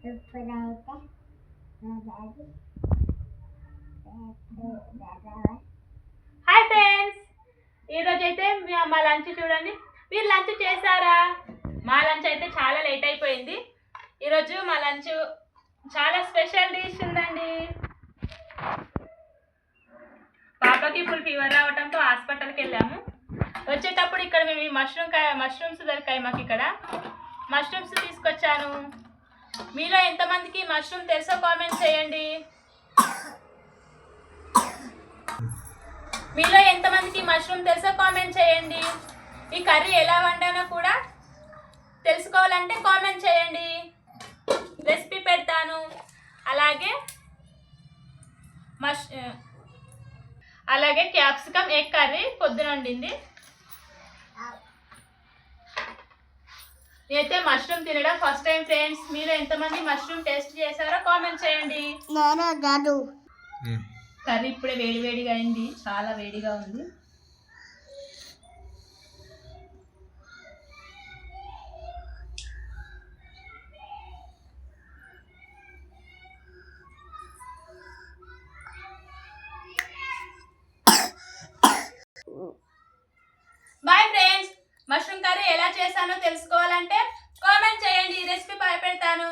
ఇప్పుడైతే hi friends, ఈరోజు అయితే మా లంచ్ చూడండి. మీరు లంచ్ చేశారా? మా లంచ్ అయితే చాలా లేట్ అయిపోయింది. ఈరోజు మా లంచ్ చాలా స్పెషల్ డిష్ ఉందండి. పాపకి ఫుల్ ఫీవర్ రావడంతో హాస్పిటల్కి వెళ్ళాము. వచ్చేటప్పుడు ఇక్కడ మేము మష్రూమ్స్ దొరికాయి. మాకు ఇక్కడ మష్రూమ్స్ తీసుకొచ్చాను. మీలో ఎంతమందికి మష్రూమ్ తెలుసో కామెంట్ చేయండి. మీలో ఎంతమందికి మష్రూమ్ తెలుసో కామెంట్ చేయండి. ఈ కర్రీ ఎలా వండానో కూడా తెలుసుకోవాలంటే కామెంట్ చేయండి. రెసిపీ పెడతాను. అలాగే క్యాప్సికమ్ ఎగ్ కర్రీ పొద్దున వండింది. నేనైతే మష్రూమ్ తినడం ఫస్ట్ టైం ఫ్రెండ్స్. మీరు ఎంతమంది మష్రూమ్ టేస్ట్ చేశారో కామెంట్ చేయండి. కర్రీ ఇప్పుడే వేడివేడిగా అయింది, చాలా వేడిగా ఉంది. బాయ్ ఫ్రెండ్స్, మష్రూమ్ కర్రీ ఎలా చేశానో తెలుసుకోవాలంటే కామెంట్ చేయండి. రెసిపీ పెడతాను.